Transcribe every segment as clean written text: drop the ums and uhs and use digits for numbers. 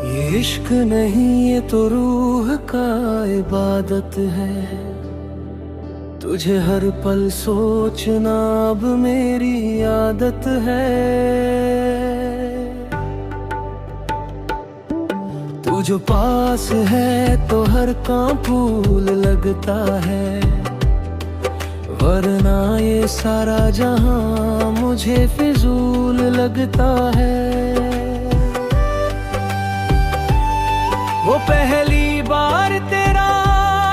ये इश्क नहीं ये तो रूह का इबादत है। तुझे हर पल सोचना अब मेरी आदत है। तू जो पास है तो हर काम फूल लगता है, वरना ये सारा जहां मुझे फिजूल लगता है। वो पहली बार तेरा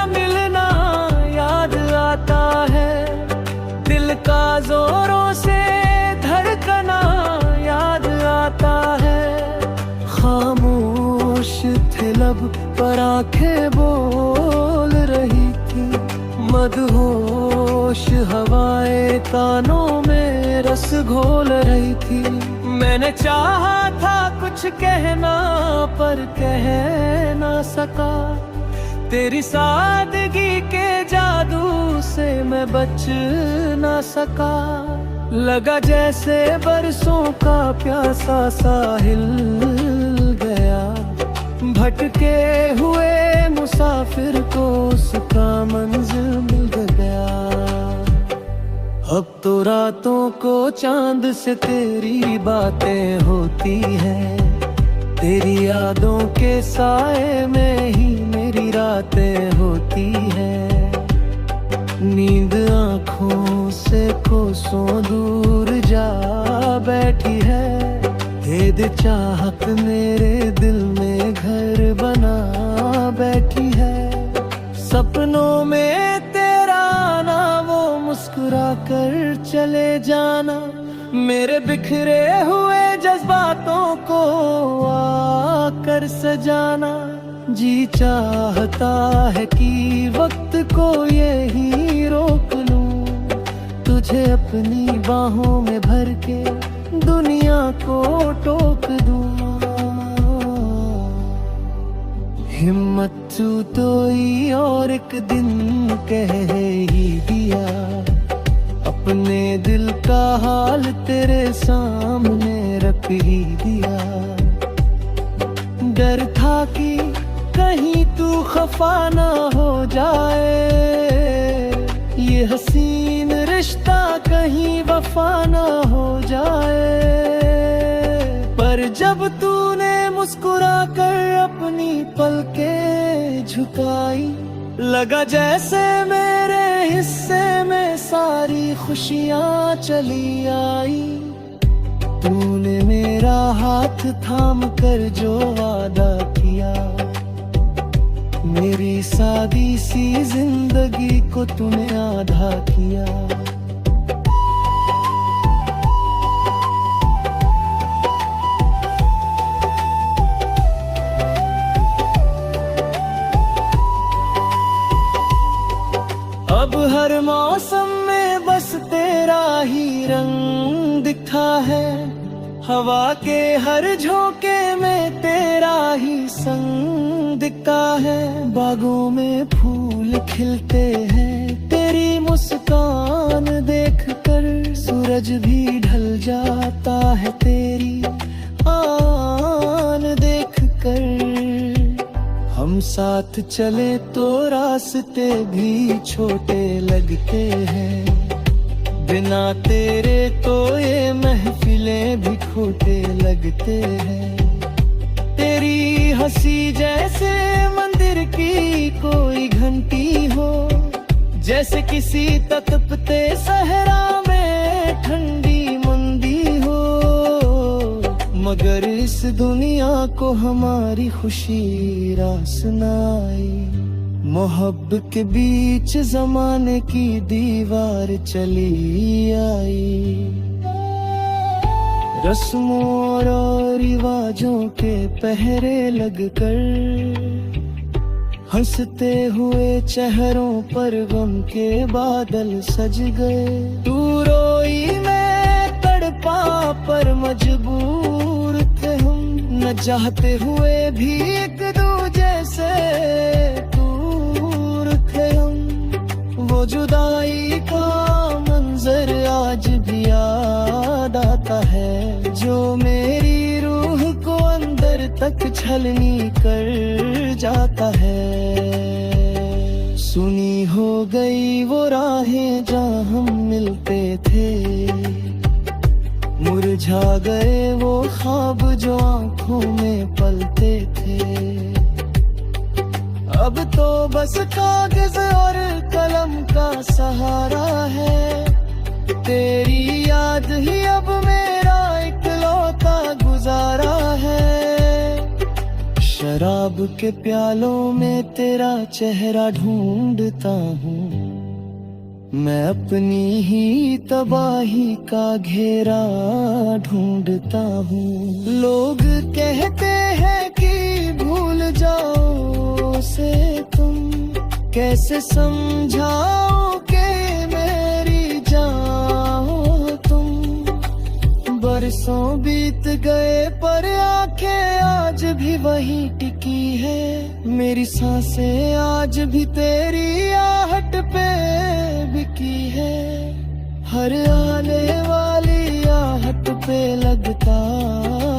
मिलना याद आता है, दिल का जोरों से धड़कना याद आता है। खामोश थे लब पर आंखें बोल रही थी, मदहोश हवाएं कानों में रस घोल रही थी। मैंने चाहा था कुछ कहना पर कह ना सका, तेरी सादगी के जादू से मैं बच ना सका। लगा जैसे बरसों का प्यासा साहिल गया, भटके हुए मुसाफिर को उसका मंजिल मिल गया। अब तो रातों को चांद से तेरी बातें होती हैं, तेरी यादों के साए में ही मेरी रातें होती हैं। नींद आँखों से कोसों दूर जा बैठी है, भेद चाहत मेरे दिल में घर बना बैठी है। सपनों में तेरा आना, वो मुस्कुरा कर चले जाना, मेरे बिखरे हुए जज्बातों को आकर सजाना। जी चाहता है कि वक्त को यही रोक लूं, तुझे अपनी बाहों में भर के दुनिया को टोक दूं। हिम्मत तू तो ही और एक दिन कह ही दिया, अपने दिल का हाल तेरे सामने रख ही दिया। डर था कि कहीं तू खफा ना हो जाए, ये हसीन रिश्ता कहीं वफा ना हो जाए। पर जब तूने मुस्कुरा कर अपनी पलकें झुकाई, लगा जैसे मेरे हिस्से में सारी खुशियाँ चली आई। तूने मेरा हाथ थाम कर जो वादा किया, मेरी सादी सी जिंदगी को तूने आधा किया। अब हर मौसम में बस तेरा ही रंग दिखा है, हवा के हर झोंके में तेरा ही संग दिखा है। बागों में फूल खिलते हैं तेरी मुस्कान देख कर, सूरज भी ढल जाता है तेरी आन देख कर। हम साथ चले तो रास्ते भी छोटे लगते हैं, बिना तेरे तो ये महफिलें भी खोटे लगते हैं। तेरी हंसी जैसे मंदिर की कोई घंटी हो, जैसे किसी तड़पते सहरा में ठंडी मंदी हो। मगर इस दुनिया को हमारी खुशी रास न आई, मोहब्बत के बीच जमाने की दीवार चली आई। रस्मों और रिवाजों के पहरे लगकर, हंसते हुए चेहरों पर गम के बादल सज गए। तू रोई मैं तड़पा पर मजबूर थे हम, न चाहते हुए भी एक दूजे से दूर थे हम। वो जुदाई का मंजर आज भी याद आता है, जो मेरी रूह को अंदर भीतर तक छलनी कर जाता है। सुनी हो गई वो राहें जहाँ हम मिलते थे, मुरझा गए वो ख्वाब जो आंखों में पलते थे। अब तो बस कागज और कलम का सहारा है, तेरी याद ही अब मेरा इकलौता गुजारा है। शराब के प्यालों में तेरा चेहरा ढूंढता हूँ, मैं अपनी ही तबाही का घेरा ढूंढता हूँ। लोग कहते हैं कि भूल जाओ उसे तुम, कैसे समझाओ कि मेरी जान हो तुम। बरसों बीत गए पर आंखें आज भी वहीं टिकी है, मेरी सांसें आज भी तेरी आहट पे बिकी है। हर आने वाली आहट पे लगता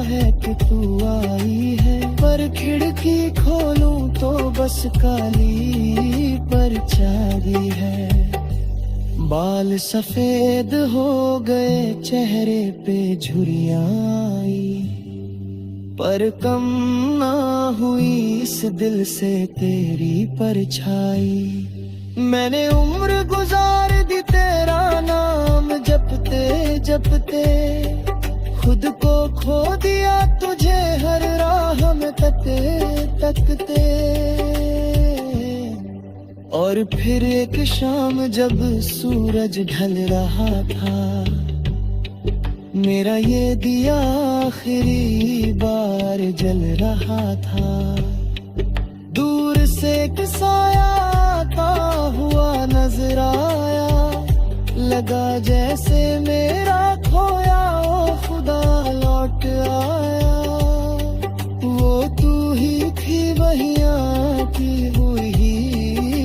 है कि तू आई है, पर खिड़की खोलूं तो बस काली परछाई है। बाल सफेद हो गए चेहरे पे झुर्रियां आई, पर कम ना हुई इस दिल से तेरी परछाई। मैंने उम्र गुजार दी तेरा नाम जपते जपते, खुद को खो दिया तुझे हर राह में तकते तकते। और फिर एक शाम जब सूरज ढल रहा था, मेरा ये दिया आखिरी बार जल रहा था। दूर से एक साया आता हुआ नजर आया, लगा जैसे मेरा खोया ओ खुदा लौट आया। वो तू ही थी वही आती हुई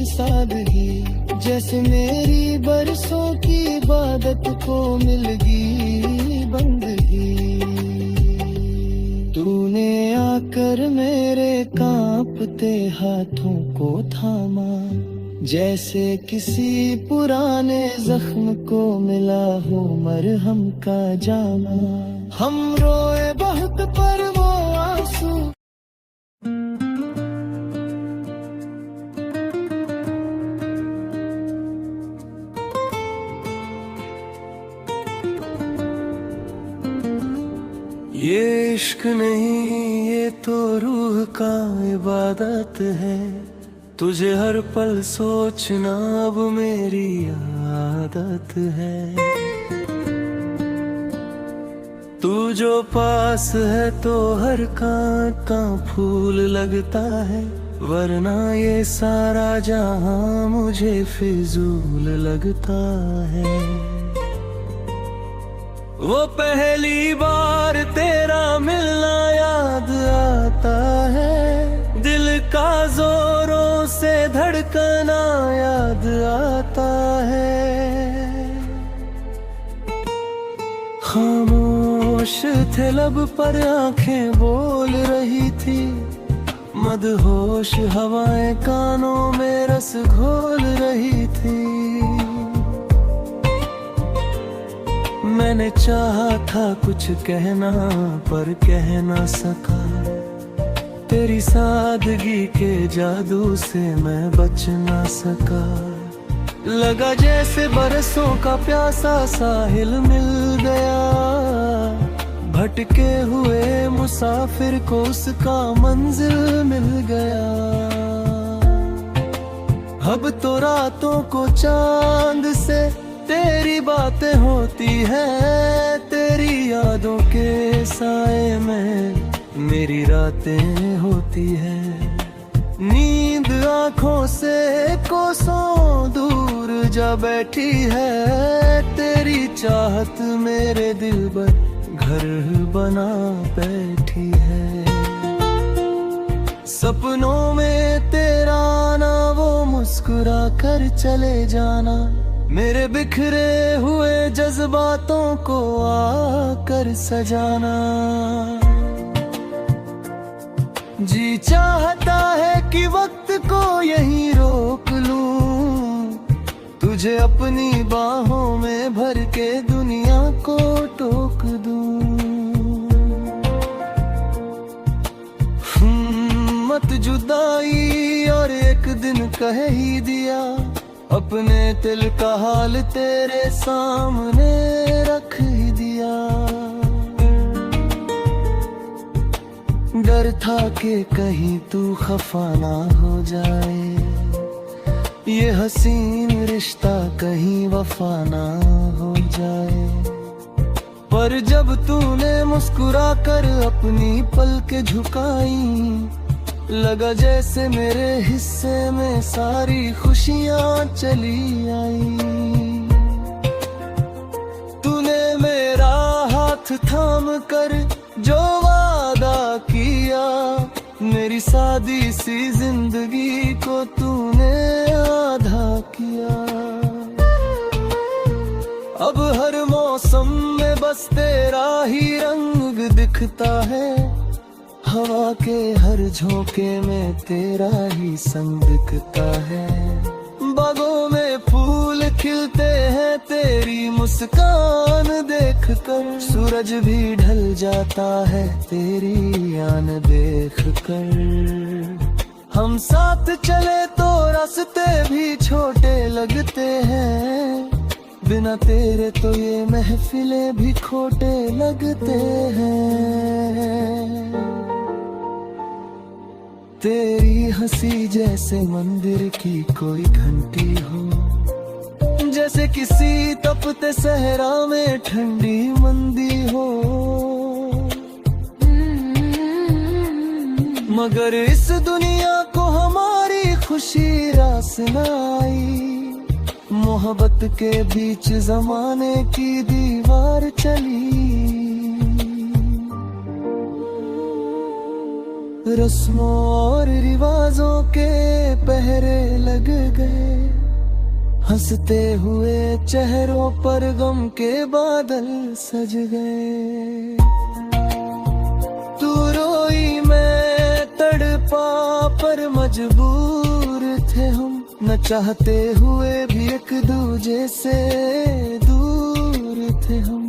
सादगी, जैसे मेरी बरसों की इबादत को मिलगी बंदगी। तूने आकर मेरे कांपते हाथों को थामा, जैसे किसी पुराने जख्म को मिला हो मरहम का जामा। हम रोए बहुत पर वो आंसू ये इश्क नहीं, ये तो रूह का इबादत है। तुझे हर पल सोचना अब मेरी आदत है। तू जो पास है तो हर कांटा फूल लगता है, वरना ये सारा जहां मुझे फिजूल लगता है। वो पहली बार तेरा मिलना याद आता है, दिल का जोरों से धड़कना याद आता है। खामोश थे लब पर आंखें बोल रही थी, मदहोश हवाएं कानों में रस घोल रही थी। मैंने चाहा था कुछ कहना पर कह ना सका, तेरी सादगी के जादू से मैं बच ना सका। लगा जैसे बरसों का प्यासा साहिल मिल गया, भटके हुए मुसाफिर को उसका मंजिल मिल गया। अब तो रातों को चांद से तेरी बातें होती है, तेरी यादों के साए में मेरी रातें होती है। नींद आँखों से कोसों दूर जा बैठी है, तेरी चाहत मेरे दिल पर घर बना बैठी है। सपनों में तेरा आना, वो मुस्कुरा कर चले जाना, मेरे बिखरे हुए जज्बातों को आकर सजाना। जी चाहता है कि वक्त को यहीं रोक लूं, तुझे अपनी बाहों में भर के दुनिया को टोक दूं। मत जुदाई और एक दिन कह ही दिया, अपने दिल का हाल तेरे सामने रख ही दिया। डर था कि कहीं तू खफा ना हो जाए, ये हसीन रिश्ता कहीं वफा ना हो जाए। पर जब तूने मुस्कुरा कर अपनी पलकें झुकाई, लगा जैसे मेरे हिस्से में सारी खुशियां चली आई। तूने मेरा हाथ थाम कर जो वादा किया, मेरी सादी सी जिंदगी को तूने आधा किया। अब हर मौसम में बस तेरा ही रंग दिखता है, हवा के हर झोंके में तेरा ही संग दिखता है। बागों में फूल खिलते हैं तेरी मुस्कान देखकर, सूरज भी ढल जाता है तेरी आन देखकर। हम साथ चले तो रास्ते भी छोटे लगते हैं, बिना तेरे तो ये महफिलें भी खोटे लगते हैं। तेरी हंसी जैसे मंदिर की कोई घंटी हो, जैसे किसी तपते सहरा में ठंडी मंदी हो। मगर इस दुनिया को हमारी खुशी रास न आई, मोहब्बत के बीच जमाने की दीवार चली। रस्मों और रिवाजों के पहरे लग गए, हंसते हुए चेहरों पर गम के बादल सज गए। तू रोई मैं तड़पा पर मजबूर थे हम, न चाहते हुए भी एक दूजे से दूर थे हम।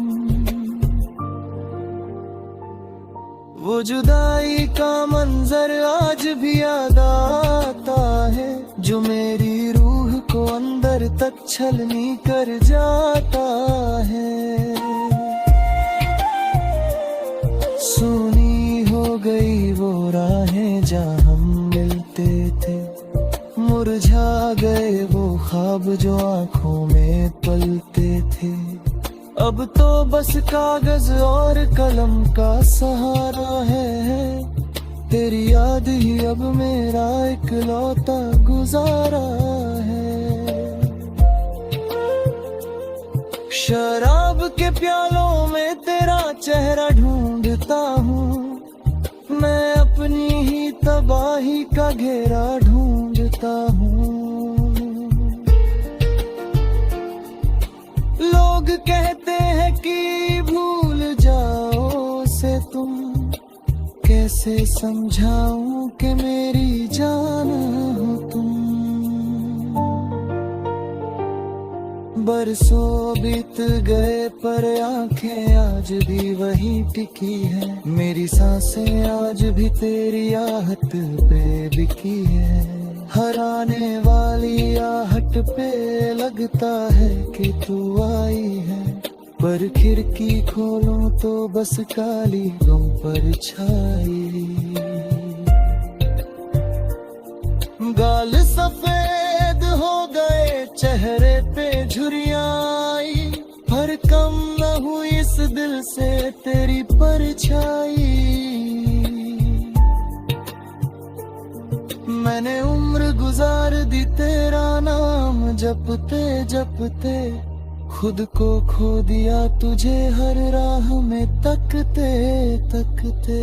वो जुदाई का मंजर आज भी याद आता है, जो मेरी रूह को अंदर तक छलनी कर जाता है। सुनी हो गई वो राहें जहाँ हम मिलते थे, मुरझा गए वो ख्वाब जो आंखों में पलते थे। अब तो बस कागज और कलम का सहारा है, तेरी याद ही अब मेरा इकलौता गुजारा है। शराब के प्यालों में तेरा चेहरा ढूंढता हूँ, मैं अपनी ही तबाही का घेरा ढूंढता हूँ। लोग कहते हैं कि भूल जाओ से तुम, कैसे समझाऊं कि मेरी जान हो तुम। बरसों बीत गए पर आंखें आज भी वही टिकी है, मेरी सांसें आज भी तेरी आहट पे बिकी है। हर आने वाली आहट पे लगता है कि तू आई है, पर खिड़की खोलूं तो बस काली गम पर छाई। गाल सफेद हो गए चेहरे पे झुर्रियां आई, पर कम न हुई इस दिल से तेरी परछाई। मैंने उम्र गुजार दी तेरा नाम जपते जपते, खुद को खो दिया तुझे हर राह में तकते तकते।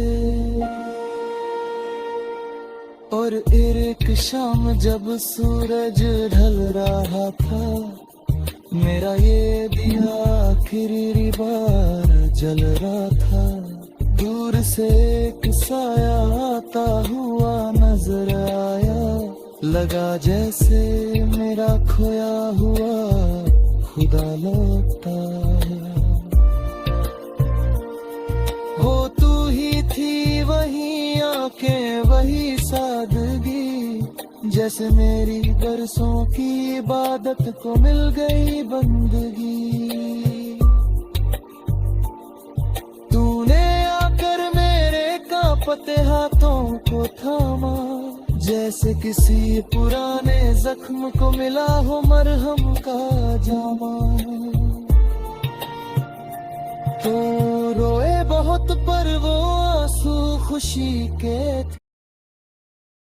और एक शाम जब सूरज ढल रहा था, मेरा ये दिया आखिरी बार जल रहा था। दूर से एक साया आता हुआ नजर आया, लगा जैसे मेरा खोया हुआ खुदा लौटता है। हो तू ही थी वही आंखें वही सादगी, जैसे मेरी बरसों की इबादत को मिल गई बंदगी। तूने आकर मेरे कांपते हाथों को थामा, जैसे किसी पुराने जख्म को मिला हो मरहम का जामा। तो रोए बहुत पर वो आंसू खुशी के थे।